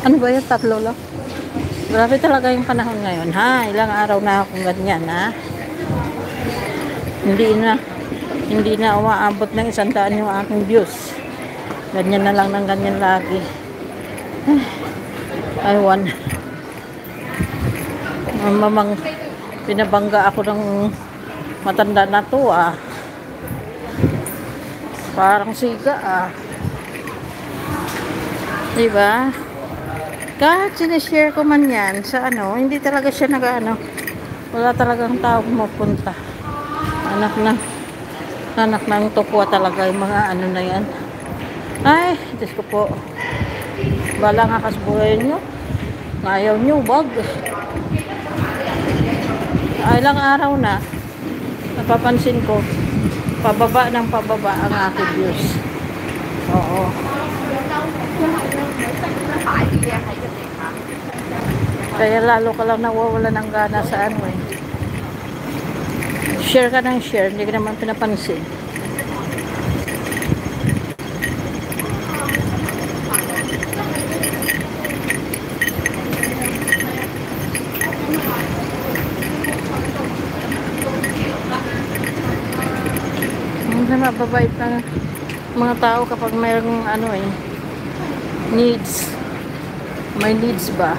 Ano ba yan? Tatlo lang. Grabe talaga yung panahon ngayon, ha? Ilang araw na akong ganyan, ha? Hindi na. Hindi na umaabot ng 100 yung aking views. Ganyan na lang ng ganyan lagi. Aywan. Mamang pinabangga ako ng matanda na to, ah. Parang siga, ah. Diba? Kahit sinishare ko man yan sa ano, hindi talaga siya nag-ano. Wala talagang tao pumunta. Anak ng tokwa talaga yung mga ano na yan. Ay, Diyos ko po. Bala nga kasbuhay nyo. Ayaw nyo, wag. Ay, ilang araw na. Napapansin ko. Pababa ng pababa ang aking views. Oo. Kaya lalo ka lang nawawala ng gana sa ano eh. Share ka ng share, hindi ka naman pinapansin. Mababait ng mga tao kapag mayroong ano eh, needs. May needs ba?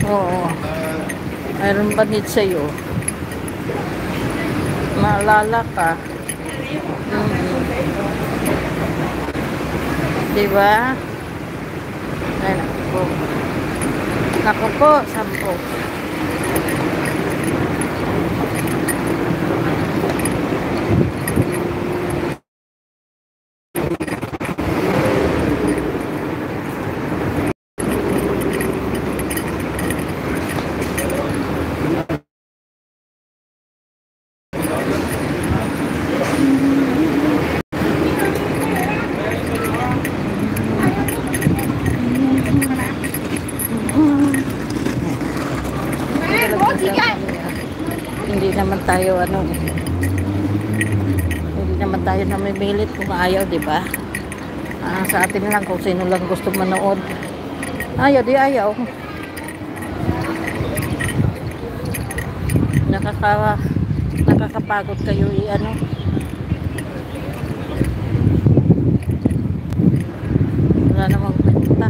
Oo. Mayroon ba needs sa'yo? Maalala ka. Diba? Ay, naku po. Naku po, 10. Hindi naman tayo ano, hindi naman tayo namimilit kung ayaw, di ba? Sa atin lang kung sino lang gusto manood. Ayaw, di ayaw. Nakakapagod kayo ano. Wala namang kwenta.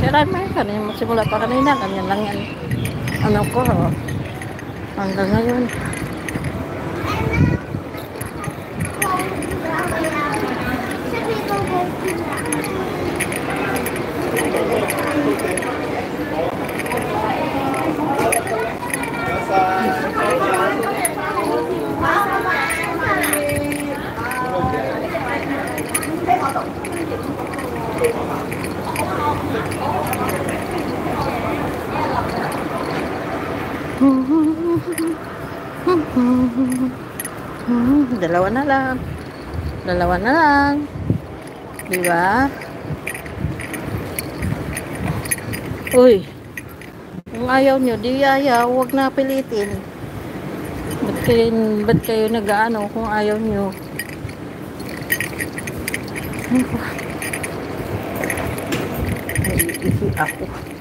Kailan may kanina, magsimula pa kanina, ganyan lang yan. Ano ko, hanggang ngayon. Dalawa na lang. Dalawa na lang. Diba? Uy. Kung ayaw nyo, di ayaw. Huwag na pilitin. Ba't kayo nag-ano kung ayaw nyo? Naiihi ako.